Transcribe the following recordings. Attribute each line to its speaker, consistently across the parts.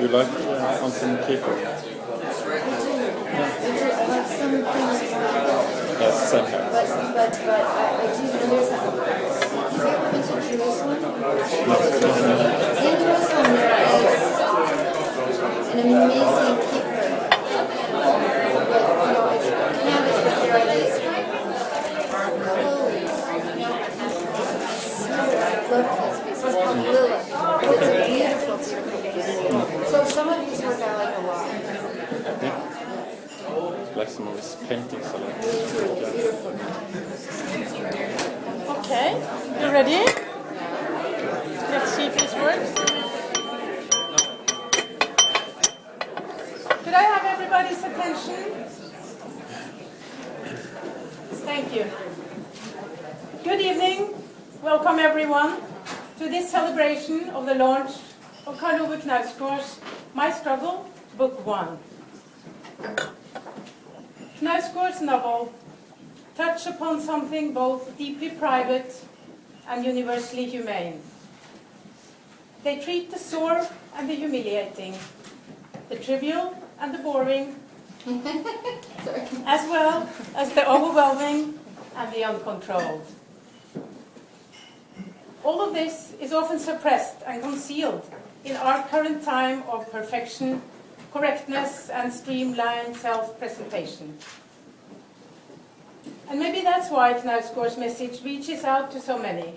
Speaker 1: You like something keeper?
Speaker 2: I like some things,
Speaker 1: Yes, same here.
Speaker 2: but I do know there's that. Have you ever been to Jerusalem? In Jerusalem there is an amazing keeper. But, it's canvas, but there are these clothes. I love this piece. It's called Lilith. It's a beautiful piece. So some of these work I like a lot.
Speaker 1: Like some of his paintings a lot.
Speaker 2: Beautiful.
Speaker 3: Okay, you ready? Let's see if this works. Could I have everybody's attention? Thank you. Good evening. Welcome everyone to this celebration of the launch of Karl Ove Knausgaard's My Struggle, Book 1. Knausgaard's novel touch upon something both deeply private and universally humane. They treat the sore and the humiliating, the trivial and the boring, as well as the overwhelming and the uncontrolled. All of this is often suppressed and concealed in our current time of perfection, correctness, and streamlined self-presentation. And maybe that's why Knausgaard's message reaches out to so many.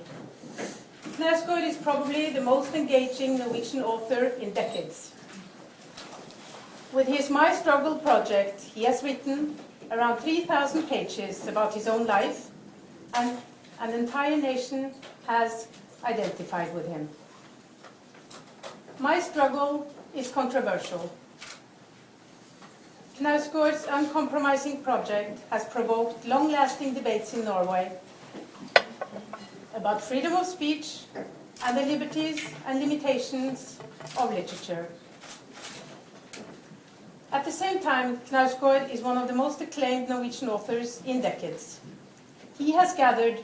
Speaker 3: Knausgaard is probably the most engaging Norwegian author in decades. With his My Struggle project, he has written around 3,000 pages about his own life, and an entire nation has identified with him. My Struggle is controversial. Knausgaard's uncompromising project has provoked long-lasting debates in Norway about freedom of speech and the liberties and limitations of literature. At the same time, Knausgaard is one of the most acclaimed Norwegian authors in decades. He has gathered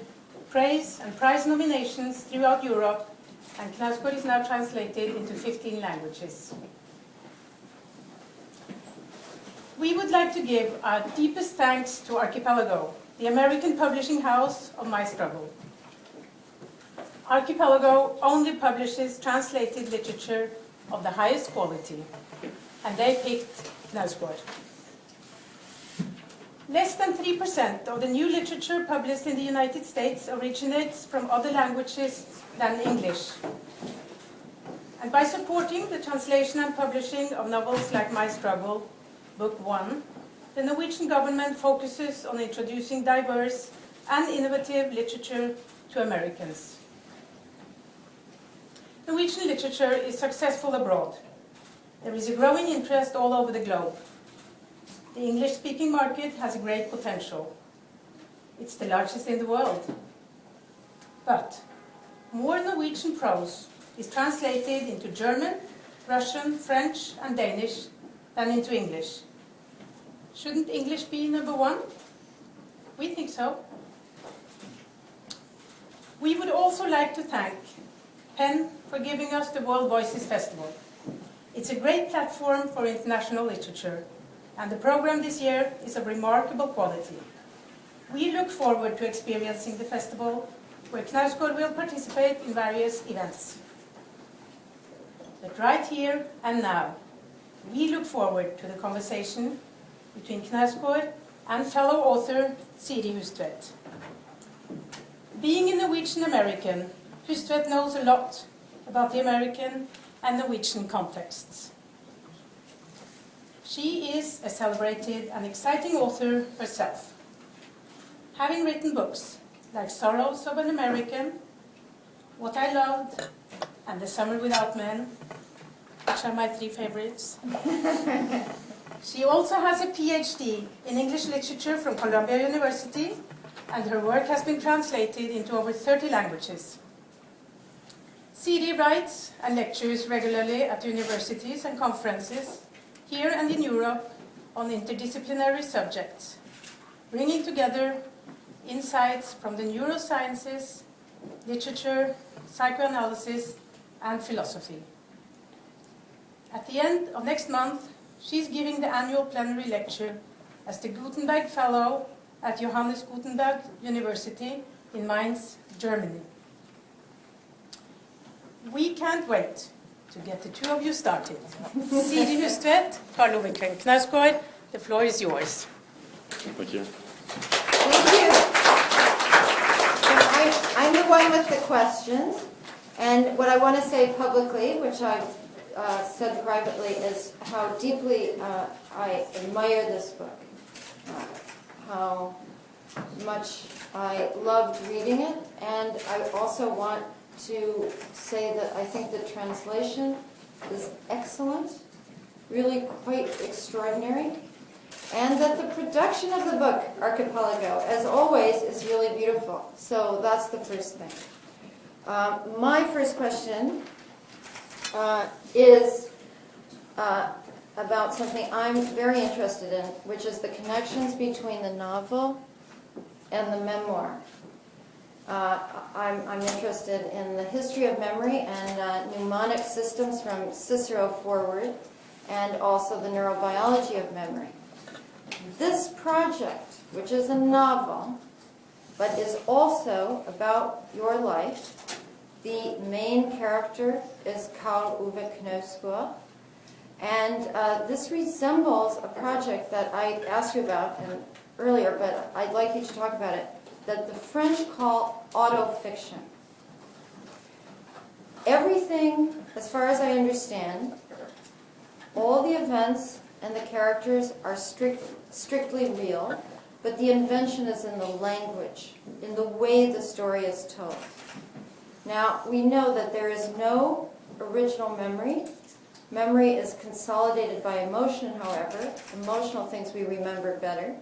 Speaker 3: praise and prize nominations throughout Europe, and Knausgaard is now translated into 15 languages. We would like to give our deepest thanks to Archipelago, the American publishing house of My Struggle. Archipelago only publishes translated literature of the highest quality, and they picked Knausgaard. Less than 3% of the new literature published in the United States originates from other languages than English. And by supporting the translation and publishing of novels like My Struggle, Book 1, the Norwegian government focuses on introducing diverse and innovative literature to Americans. Norwegian literature is successful abroad. There is a growing interest all over the globe. The English-speaking market has a great potential. It's the largest in the world. But more Norwegian prose is translated into German, Russian, French, and Danish than into English. Shouldn't English be number one? We think so. We would also like to thank PEN for giving us the World Voices Festival. It's a great platform for international literature, and the program this year is of remarkable quality. We look forward to experiencing the festival, where Knausgaard will participate in various events. But right here and now, we look forward to the conversation between Knausgaard and fellow author Siri Hustvedt. Being a Norwegian American, Hustvedt knows a lot about the American and Norwegian contexts. She is a celebrated and exciting author herself, having written books like Sorrows of an American, What I Loved, and The Summer Without Men, which are my 3 favorites. She also has a PhD in English literature from Columbia University, and her work has been translated into over 30 languages. Siri writes and lectures regularly at universities and conferences here and in Europe on interdisciplinary subjects, bringing together insights from the neurosciences, literature, psychoanalysis, and philosophy. At the end of next month, she's giving the annual plenary lecture as the Gutenberg Fellow at Johannes Gutenberg University in Mainz, Germany. We can't wait to get the two of you started. Siri Hustvedt, Karl Ove Knausgaard, the floor is yours.
Speaker 1: Thank you.
Speaker 2: Thank you. So I'm the one with the questions, and what I want to say publicly, which I've said privately, is how deeply I admire this book, how much I loved reading it, and I also want to say that I think the translation is excellent, really quite extraordinary, and that the production of the book, Archipelago, as always, is really beautiful. So that's the first thing. My first question is about something I'm very interested in, which is the connections between the novel and the memoir. I'm interested in the history of memory and mnemonic systems from Cicero forward, and also the neurobiology of memory. This project, which is a novel, but is also about your life, the main character is Karl Ove Knausgaard, and this resembles a project that I asked you about earlier, but I'd like you to talk about it, that the French call autofiction. Everything, as far as I understand, all the events and the characters are strictly real, but the invention is in the language, in the way the story is told. Now, we know that there is no original memory. Memory is consolidated by emotion, however. Emotional things we remember better.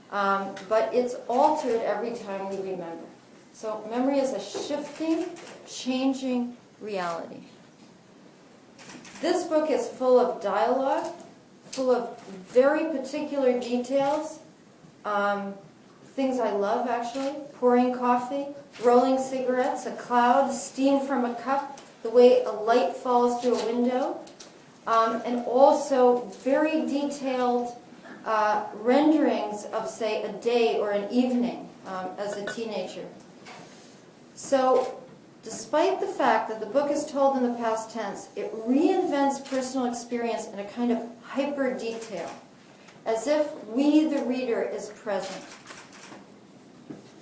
Speaker 2: But it's altered every time we remember. So memory is a shifting, changing reality. This book is full of dialogue, full of very particular details, things I love actually, pouring coffee, rolling cigarettes, a cloud, steam from a cup, the way a light falls through a window, and also very detailed renderings of, say, a day or an evening as a teenager. So, despite the fact that the book is told in the past tense, it reinvents personal experience in a kind of hyper detail, as if we, the reader, is present.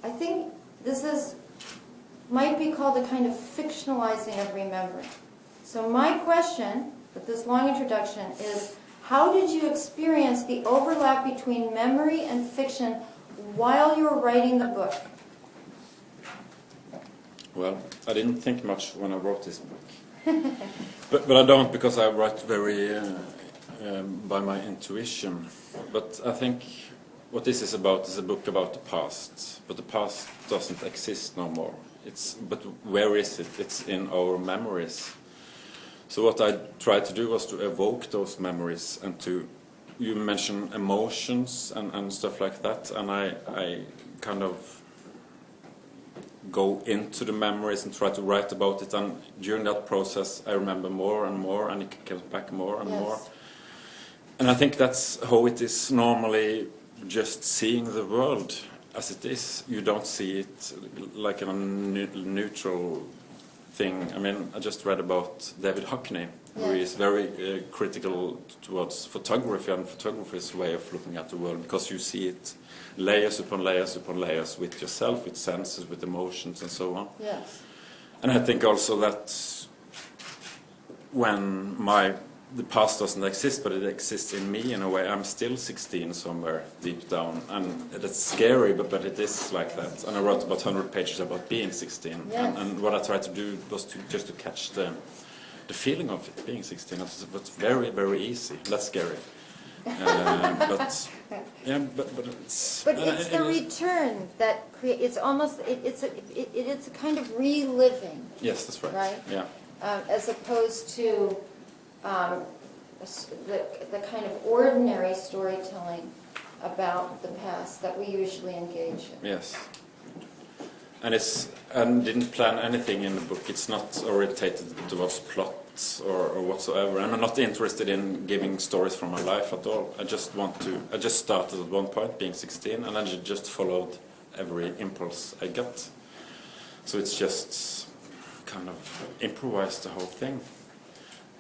Speaker 2: I think this might be called a kind of fictionalizing of remembering. So my question, with this long introduction, is how did you experience the overlap between memory and fiction while you were writing the book?
Speaker 1: Well, I didn't think much when I wrote this book. but I don't, because I write very by my intuition. But I think what this is a book about the past. But the past doesn't exist no more. But where is it? It's in our memories. So what I tried to do was to evoke those memories and you mentioned emotions and stuff like that, and I kind of go into the memories and try to write about it, and during that process I remember more and more, and it comes back more and more. And I think that's how it is normally, just seeing the world as it is. You don't see it like a neutral thing. I mean, I just read about David Hockney, who is very critical towards photography and photography's way of looking at the world, because you see it layers upon layers upon layers with yourself, with senses, with emotions and so on.
Speaker 2: Yes.
Speaker 1: And I think also that when the past doesn't exist, but it exists in me in a way, I'm still 16 somewhere deep down, and it's scary, but it is like that. And I wrote about 100 pages about being 16, and what I tried to do was just to catch the feeling of it, being 16. It was very, very easy, less scary. But
Speaker 2: it's the return that creates. It's almost it's a kind of reliving.
Speaker 1: Yes, that's right.
Speaker 2: Right.
Speaker 1: Yeah.
Speaker 2: As opposed to the kind of ordinary storytelling about the past that we usually engage in.
Speaker 1: Yes. And I didn't plan anything in the book. It's not orientated towards plot or whatsoever, and I'm not interested in giving stories from my life at all. I just started at one point, being 16, and I just followed every impulse I got. So it's just kind of improvised the whole thing.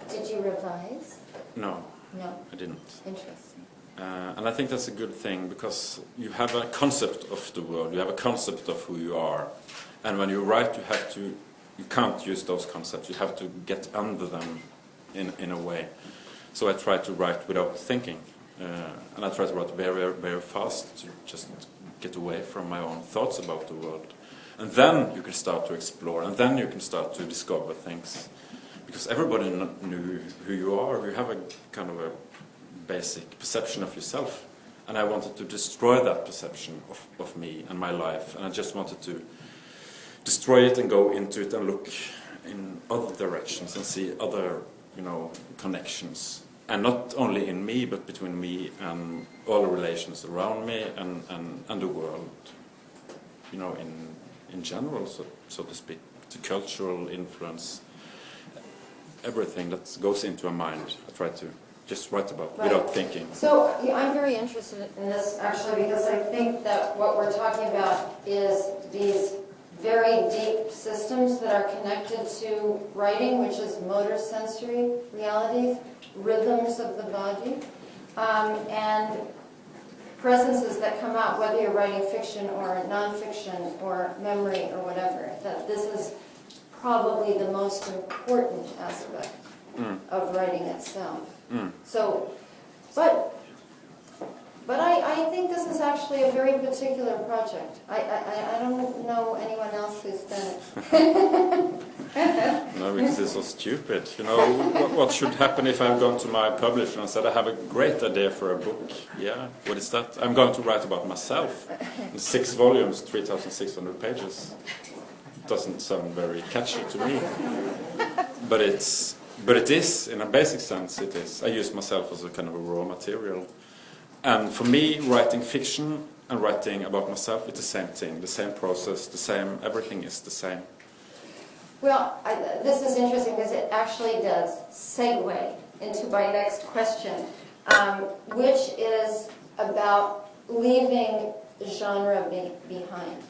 Speaker 2: Did you revise?
Speaker 1: No,
Speaker 2: No.
Speaker 1: I didn't.
Speaker 2: Interesting.
Speaker 1: And I think that's a good thing, because you have a concept of the world, you have a concept of who you are, and when you write you can't use those concepts, you have to get under them in a way. So I try to write without thinking, and I try to write very, very fast to just get away from my own thoughts about the world. And then you can start to explore, and then you can start to discover things. Because everybody knew who you are, you have a kind of a basic perception of yourself. And I wanted to destroy that perception of me and my life, and I just wanted to destroy it and go into it and look in other directions and see other, connections. And not only in me, but between me and all the relations around me and the world, in general, so to speak, the cultural influence, everything that goes into a mind. I try to just write about without thinking.
Speaker 2: So I'm very interested in this, actually, because I think that what we're talking about is these very deep systems that are connected to writing, which is motor sensory realities, rhythms of the body, and presences that come out, whether you're writing fiction or nonfiction or memory or whatever, that this is probably the most important aspect of writing itself. So, but I think this is actually a very particular project. I don't know anyone else who's done it.
Speaker 1: No, because it's so stupid. What should happen if I've gone to my publisher and said, I have a great idea for a book? Yeah, what is that? I'm going to write about myself in 6 volumes, 3,600 pages. Doesn't sound very catchy to me. But it is, in a basic sense, it is. I use myself as a kind of a raw material. And for me, writing fiction and writing about myself, it's the same thing, the same process, the same, everything is the same.
Speaker 2: Well, this is interesting because it actually does segue into my next question, which is about leaving genre behind.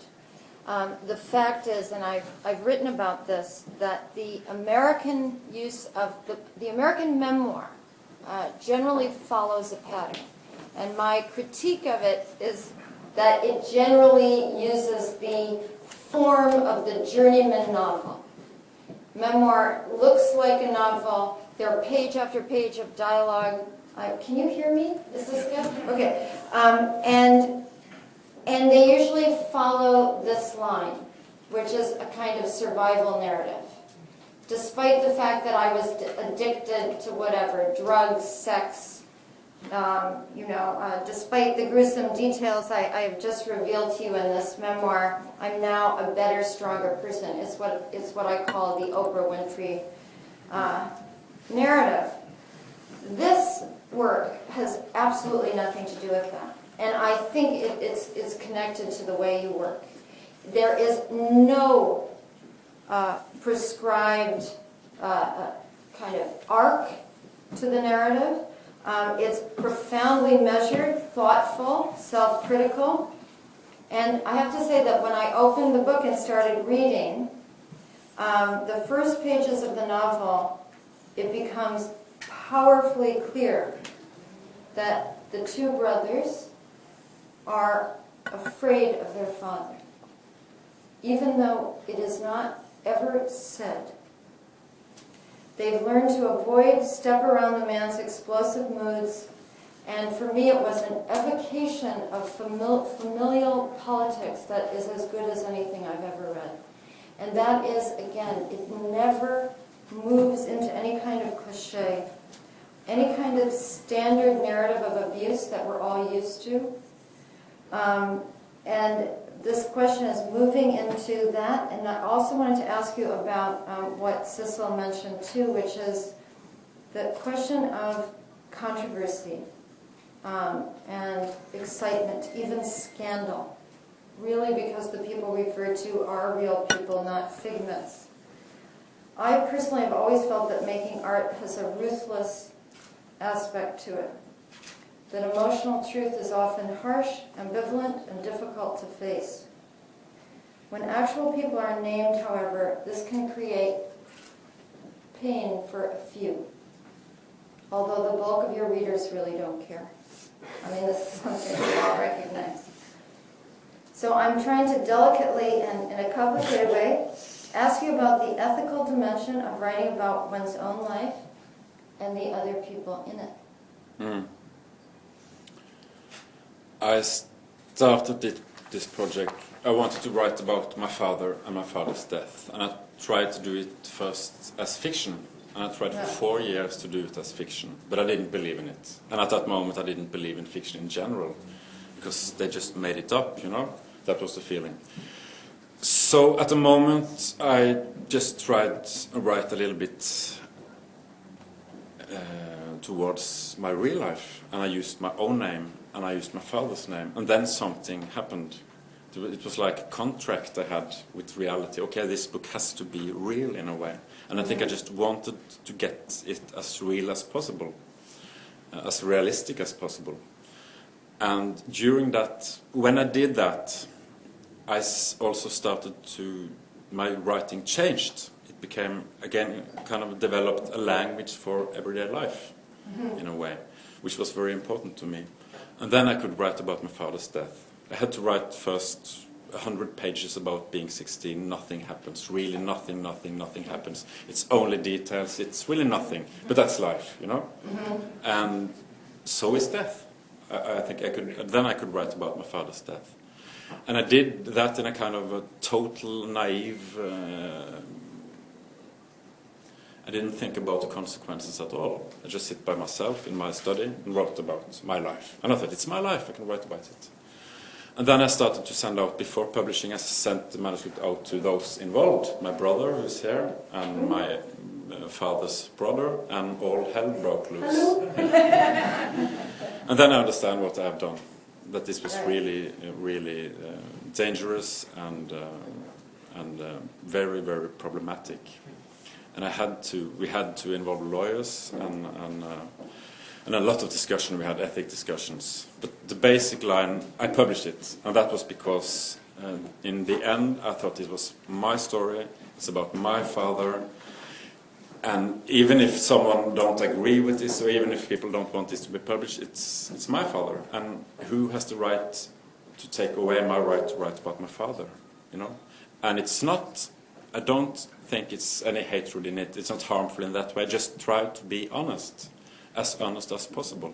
Speaker 2: The fact is, and I've written about this, that the American use of the American memoir generally follows a pattern. And my critique of it is that it generally uses the form of the journeyman novel. Memoir looks like a novel. There are page after page of dialogue. Can you hear me? Is this good? Okay. And they usually follow this line, which is a kind of survival narrative. Despite the fact that I was addicted to whatever, drugs, sex, despite the gruesome details I have just revealed to you in this memoir, I'm now a better, stronger person. It's what I call the Oprah Winfrey narrative. This work has absolutely nothing to do with that. And I think it's connected to the way you work. There is no prescribed kind of arc to the narrative. It's profoundly measured, thoughtful, self-critical. And I have to say that when I opened the book and started reading, the first pages of the novel, it becomes powerfully clear that the 2 brothers are afraid of their father, even though it is not ever said. They've learned to avoid, step around the man's explosive moods, and for me it was an evocation of familial politics that is as good as anything I've ever read. And that is, again, it never moves into any kind of cliche, any kind of standard narrative of abuse that we're all used to. And this question is moving into that. And I also wanted to ask you about what Sissel mentioned too, which is the question of controversy and excitement, even scandal. Really, because the people referred to are real people, not figments. I personally have always felt that making art has a ruthless aspect to it. That emotional truth is often harsh, ambivalent, and difficult to face. When actual people are named, however, this can create pain for a few, although the bulk of your readers really don't care. I mean, this is something we all recognize. So I'm trying to delicately and in a complicated way ask you about the ethical dimension of writing about one's own life and the other people in it.
Speaker 1: I started this project. I wanted to write about my father and my father's death, and I tried to do it first as fiction, and I tried for 4 years to do it as fiction, but I didn't believe in it. And at that moment I didn't believe in fiction in general, because they just made it up, you know? That was the feeling. So at the moment I just tried to write a little bit towards my real life, and I used my own name and I used my father's name, and then something happened. It was like a contract I had with reality. Okay, this book has to be real in a way, and I think I just wanted to get it as real as possible, as realistic as possible. And during that, when I did that, I also started to, my writing changed. It became, again, kind of developed a language for everyday life, in a way, which was very important to me. And then I could write about my father's death. I had to write first 100 pages about being 16. Nothing happens, really nothing happens. It's only details, it's really nothing. But that's life, you know? And so is death. I think I could write about my father's death. And I did that in a kind of a total naive... I didn't think about the consequences at all. I just sit by myself in my study and wrote about my life. And I thought, it's my life, I can write about it. And then I started to send out, before publishing, I sent the manuscript out to those involved. My brother, who's here, and my father's brother, and all hell broke loose. And then I understand what I have done. That this was really, really dangerous and very, very problematic. And we had to involve lawyers and a lot of discussion. We had ethic discussions. But the basic line, I published it, and that was because in the end I thought it was my story. It's about my father. And even if someone don't agree with this, or even if people don't want this to be published, it's my father. And who has the right to take away my right to write about my father, you know? And it's not, I don't think it's any hatred in it. It's not harmful in that way. I just try to be honest as possible.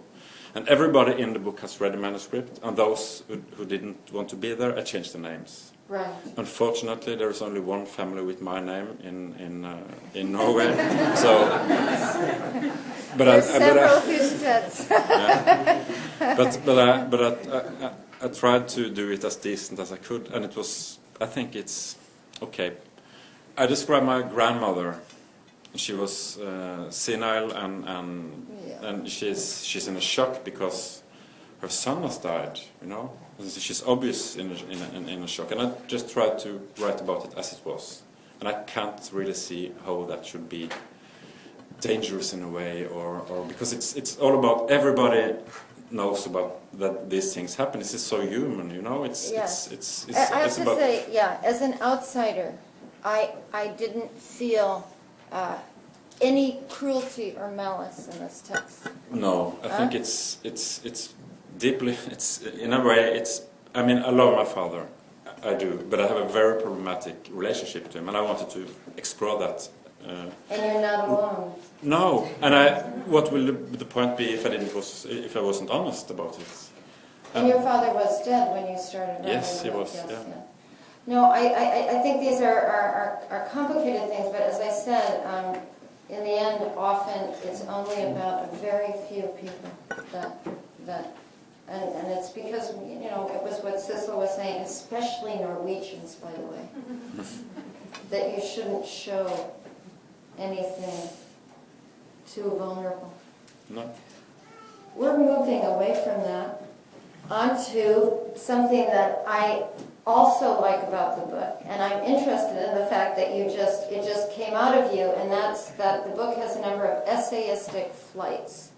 Speaker 1: And everybody in the book has read the manuscript, and those who didn't want to be there, I changed the names.
Speaker 2: Right.
Speaker 1: Unfortunately, there is only one family with my name in Norway. So,
Speaker 2: There's several Hustvedts.
Speaker 1: But I tried to do it as decent as I could, and it was. I think it's okay. I described my grandmother. She was senile and she's in a shock because her son has died. You know, she's obvious in a shock, and I just tried to write about it as it was, and I can't really see how that should be dangerous in a way, or because it's all about, everybody knows about that these things happen. This is so human, you know. It's
Speaker 2: I have to say, as an outsider, I didn't feel any cruelty or malice in this text.
Speaker 1: No, I think it's deeply, it's in a way, it's, I mean, I love my father, I do, but I have a very problematic relationship to him, and I wanted to explore that.
Speaker 2: And you're not alone.
Speaker 1: No, and what will the point be if I wasn't honest about it?
Speaker 2: And your father was dead when you started writing.
Speaker 1: Yes, he was.
Speaker 2: Yes,
Speaker 1: yeah.
Speaker 2: No, I think these are complicated things, but as I said, in the end, often it's only about a very few people and it's because, you know, it was what Sissel was saying, especially Norwegians, by the way, that you shouldn't show anything too vulnerable.
Speaker 1: No.
Speaker 2: We're moving away from that onto something that also like about the book, and I'm interested in the fact that it just came out of you, and that's that the book has a number of essayistic flights.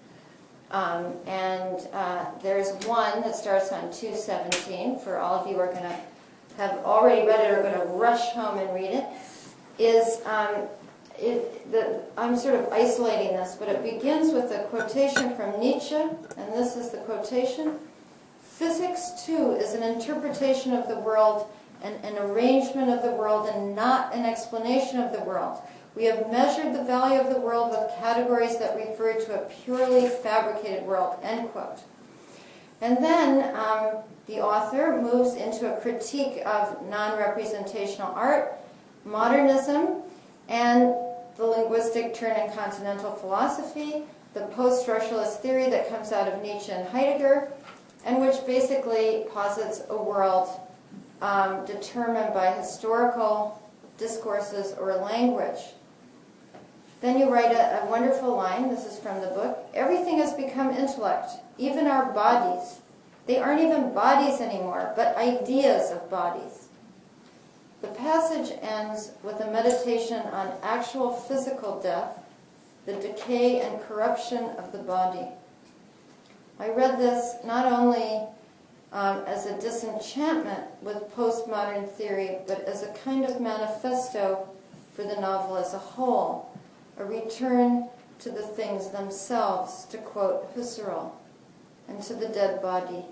Speaker 2: There's one that starts on 217, for all of you who are going to have already read it or going to rush home and read it, I'm sort of isolating this, but it begins with a quotation from Nietzsche, and this is the quotation: "Physics, too, is an interpretation of the world and an arrangement of the world and not an explanation of the world. We have measured the value of the world with categories that refer to a purely fabricated world," end quote. And then the author moves into a critique of non-representational art, modernism, and the linguistic turn in continental philosophy, the post-structuralist theory that comes out of Nietzsche and Heidegger, and which basically posits a world determined by historical discourses or language. Then you write a wonderful line, this is from the book: "Everything has become intellect, even our bodies. They aren't even bodies anymore, but ideas of bodies." The passage ends with a meditation on actual physical death, the decay and corruption of the body. I read this not only as a disenchantment with postmodern theory, but as a kind of manifesto for the novel as a whole, a return to the things themselves, to quote Husserl, "and to the dead body,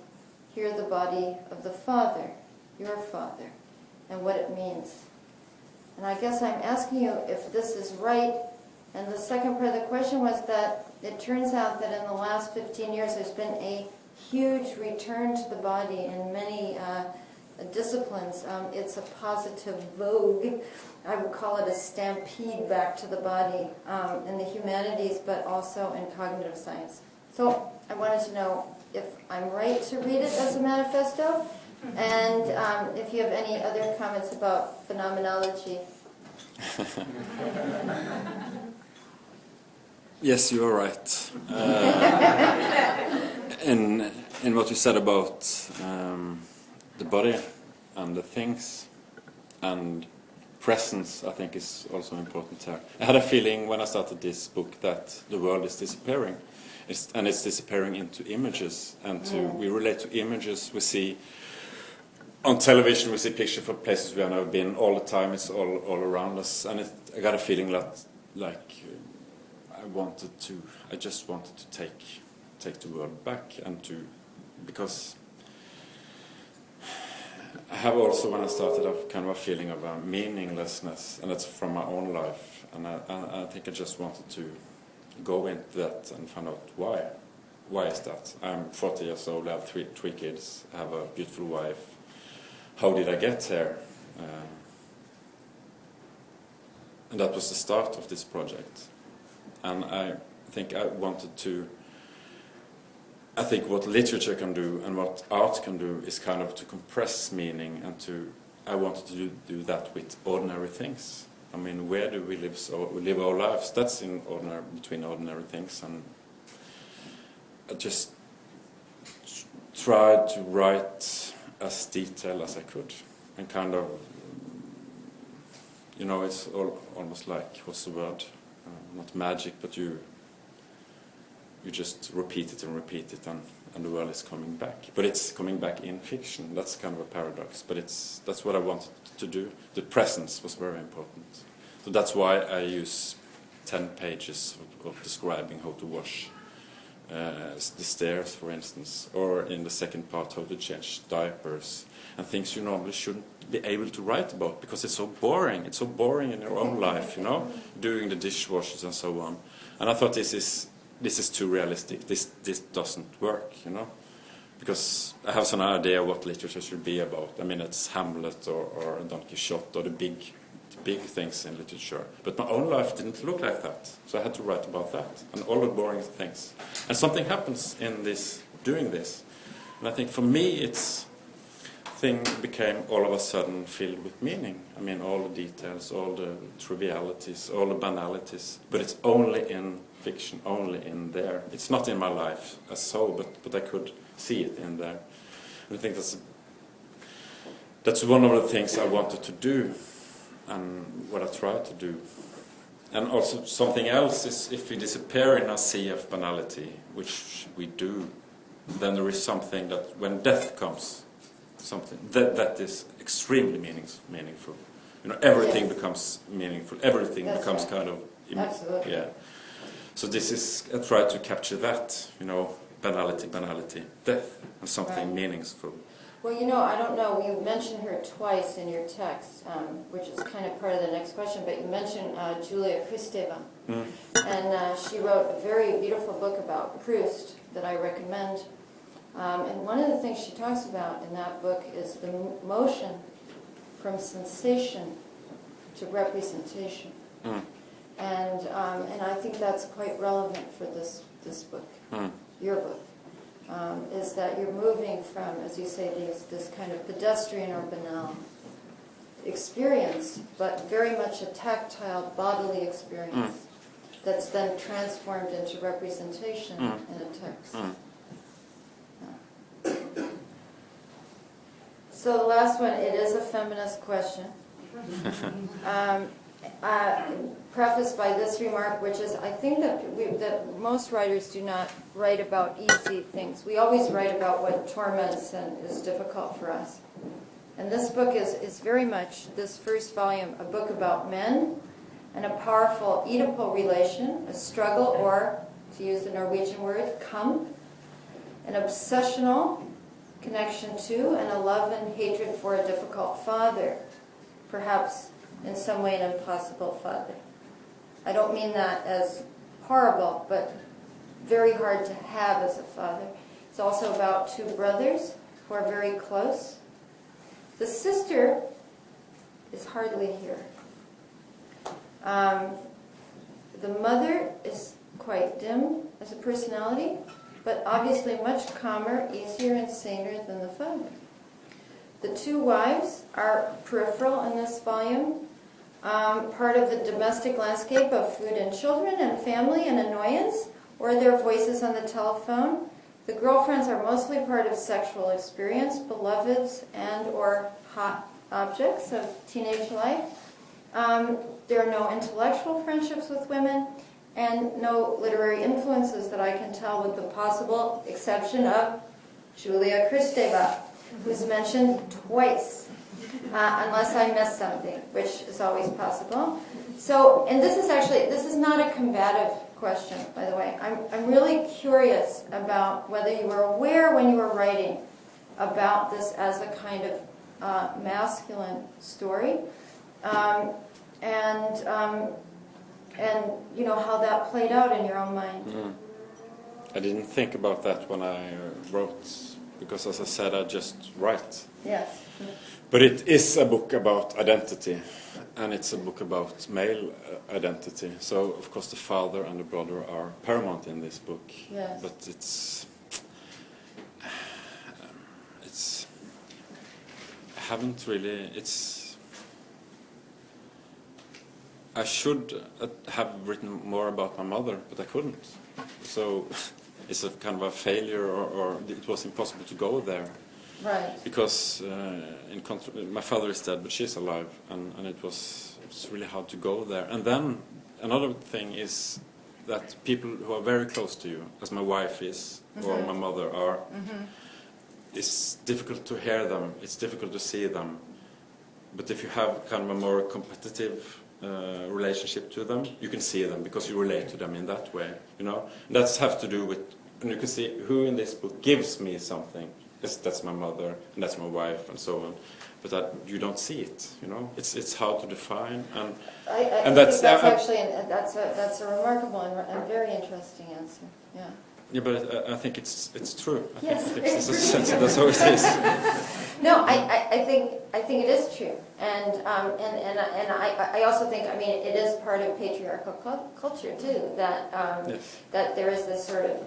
Speaker 2: here the body of the Father, your Father, and what it means." And I guess I'm asking you if this is right. And the second part of the question was that it turns out that in the last 15 years there's been a huge return to the body in many disciplines. It's a positive vogue. I would call it a stampede back to the body in the humanities, but also in cognitive science. So I wanted to know if I'm right to read it as a manifesto, and if you have any other comments about phenomenology.
Speaker 1: Yes, you are right. In what you said about the body and the things and presence, I think is also important here. I had a feeling when I started this book that the world is disappearing, and it's disappearing into images, and we relate to images. We see on television, we see pictures from places we have never been all the time. It's all around us, and I got a feeling like I just wanted to take the world back, and because I have also, when I started, kind of a feeling of a meaninglessness, and that's from my own life, and I think I just wanted to go into that and find out why. Why is that? I'm 40 years old, I have three kids, I have a beautiful wife. How did I get here? And that was the start of this project. And I think I think what literature can do and what art can do is kind of to compress meaning, and I wanted to do that with ordinary things. I mean, where do we live? So we live our lives. That's between ordinary things, and I just tried to write as detailed as I could, and kind of, it's almost like, what's the word? Not magic, but you just repeat it, and the world is coming back. But it's coming back in fiction. That's kind of a paradox, but that's what I wanted to do. The presence was very important. So that's why I use 10 pages of describing how to wash the stairs, for instance, or in the second part, how to change diapers, and things you normally shouldn't be able to write about because it's so boring. It's so boring in your own life, doing the dishwashers and so on. And I thought this is too realistic. This doesn't work, because I have some idea what literature should be about. I mean, it's Hamlet or Don Quixote or the big things in literature. But my own life didn't look like that, so I had to write about that and all the boring things. And something happens in doing this. And I think for me, thing became all of a sudden filled with meaning. I mean, all the details, all the trivialities, all the banalities. But it's only in fiction, only in there. It's not in my life as so, but I could see it in there. And I think that's one of the things I wanted to do, and what I tried to do. And also something else is if we disappear in a sea of banality, which we do, then there is something that when death comes, something that is extremely meaningful. You know, everything becomes meaningful. Everything becomes kind of
Speaker 2: Absolutely.
Speaker 1: yeah. So this is I try to capture that. You know, banality, death, and something meaningful.
Speaker 2: Well, you know, I don't know, you mentioned her twice in your text, which is kind of part of the next question, but you mentioned Julia Kristeva. And she wrote a very beautiful book about Proust that I recommend. And one of the things she talks about in that book is the motion from sensation to representation. And I think that's quite relevant for this book, your book. Is that you're moving from, as you say, this kind of pedestrian or banal experience, but very much a tactile, bodily experience that's then transformed into representation in a text. So the last one, it is a feminist question. Prefaced by this remark, which is, I think that most writers do not write about easy things. We always write about what torments and is difficult for us. And this book is very much, this first volume, a book about men and a powerful Oedipal relation, a struggle, or, to use the Norwegian word, kamp, an obsessional connection to, and a love and hatred for a difficult father, perhaps in some way an impossible father. I don't mean that as horrible, but very hard to have as a father. It's also about two brothers who are very close. The sister is hardly here. The mother is quite dim as a personality, but obviously much calmer, easier, and saner than the father. The two wives are peripheral in this volume, part of the domestic landscape of food and children and family and annoyance, or their voices on the telephone. The girlfriends are mostly part of sexual experience, beloveds and or hot objects of teenage life. There are no intellectual friendships with women and no literary influences that I can tell, with the possible exception of Julia Kristeva, who's mentioned twice. Unless I missed something, which is always possible. So, and this is not a combative question, by the way. I'm really curious about whether you were aware when you were writing about this as a kind of masculine story, and you know how that played out in your own mind.
Speaker 1: I didn't think about that when I wrote, because as I said, I just write.
Speaker 2: Yes.
Speaker 1: But it is a book about identity, and it's a book about male identity. So, of course, the father and the brother are paramount in this book.
Speaker 2: Yes.
Speaker 1: But it's I haven't really, I should have written more about my mother, but I couldn't. So it's a kind of a failure, or it was impossible to go there.
Speaker 2: Right.
Speaker 1: Because my father is dead, but she's alive, and it's really hard to go there. And then another thing is that people who are very close to you, as my wife is, or my mother are, it's difficult to hear them, it's difficult to see them. But if you have kind of a more competitive relationship to them, you can see them because you relate to them in that way, you know. And that's have to do with, and you can see who in this book gives me something. That's my mother, and that's my wife, and so on. But you don't see it, you know. It's hard to define, and
Speaker 2: I
Speaker 1: that's
Speaker 2: think that's a remarkable and very interesting answer. Yeah.
Speaker 1: Yeah, but I think it's true.
Speaker 2: Yes,
Speaker 1: I think that's how it is.
Speaker 2: No, I think it is true, and I also think, I mean, it is part of patriarchal culture too, that that there is this sort of,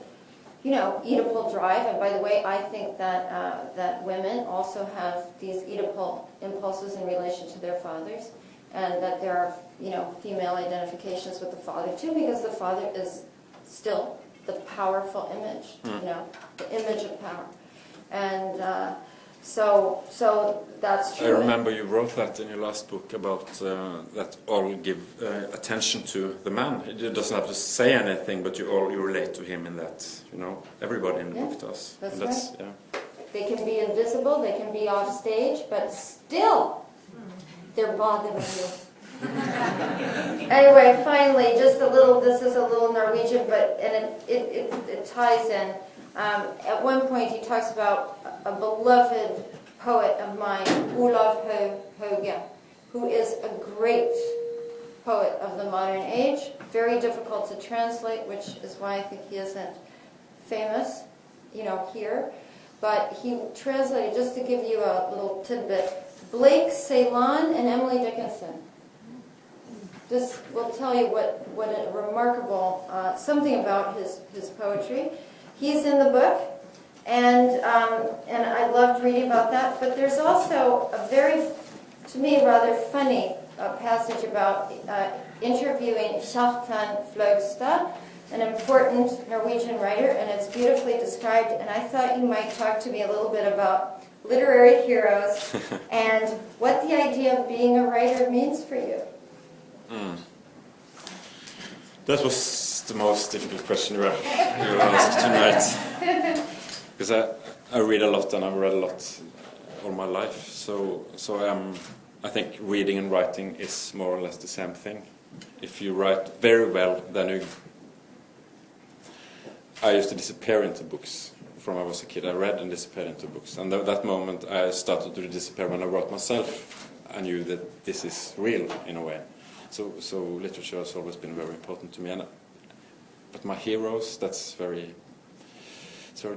Speaker 2: you know, Oedipal drive. And by the way, I think that that women also have these Oedipal impulses in relation to their fathers, and that there are, you know, female identifications with the father too, because the father is still the powerful image, you know, the image of power. And So that's
Speaker 1: I
Speaker 2: true.
Speaker 1: remember you wrote that in your last book about that all give attention to the man. He doesn't have to say anything, but you relate to him in that. You know, everybody in the book does.
Speaker 2: That's
Speaker 1: And
Speaker 2: right.
Speaker 1: Yeah.
Speaker 2: They can be invisible, they can be off stage, but still, they're bothering you. Anyway, finally, just a little, this is a little Norwegian, but and it ties in. At one point he talks about a beloved poet of mine, Olav Hauge, who is a great poet of the modern age, very difficult to translate, which is why I think he isn't famous, here. But he translated, just to give you a little tidbit, Blake Ceylon and Emily Dickinson. This will tell you what a remarkable, something about his poetry. He's in the book, and I loved reading about that. But there's also a very, to me, rather funny passage about interviewing Kjartan Fløgstad, an important Norwegian writer, and it's beautifully described. And I thought you might talk to me a little bit about literary heroes and what the idea of being a writer means for you.
Speaker 1: That was the most difficult question you asked tonight. Because I read a lot, and I've read a lot all my life. So I think reading and writing is more or less the same thing. If you write very well, then I used to disappear into books from when I was a kid. I read and disappeared into books. And at that moment I started to disappear when I wrote myself. I knew that this is real in a way. So literature has always been very important to me. But my heroes, it's very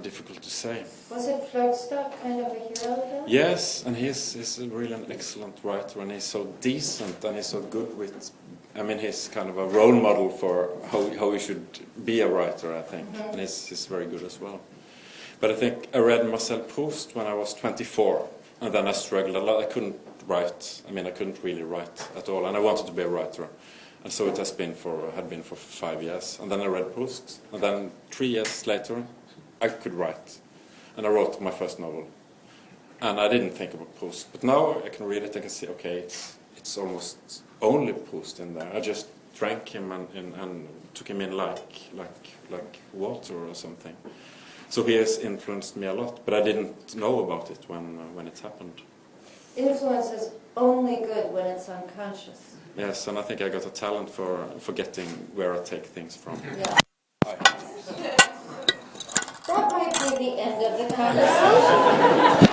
Speaker 1: difficult to say.
Speaker 2: Was it Fløgstad kind of a hero though?
Speaker 1: Yes, and he's really an excellent writer, and he's so decent, and he's so good with... I mean, he's kind of a role model for how you should be a writer, I think. Mm-hmm. And he's very good as well. But I think I read Marcel Proust when I was 24, and then I struggled a lot. I couldn't write. I mean, I couldn't really write at all, and I wanted to be a writer. And so it had been for 5 years. And then I read Proust, and then 3 years later, I could write. And I wrote my first novel. And I didn't think about Proust. But now I can read it and can see, okay, it's almost only Proust in there. I just drank him and took him in like water or something. So he has influenced me a lot, but I didn't know about it when it happened. Influence is only good when it's unconscious. Yes, and I think I got a talent for forgetting where I take things from. Yeah. That might be the end of the conversation.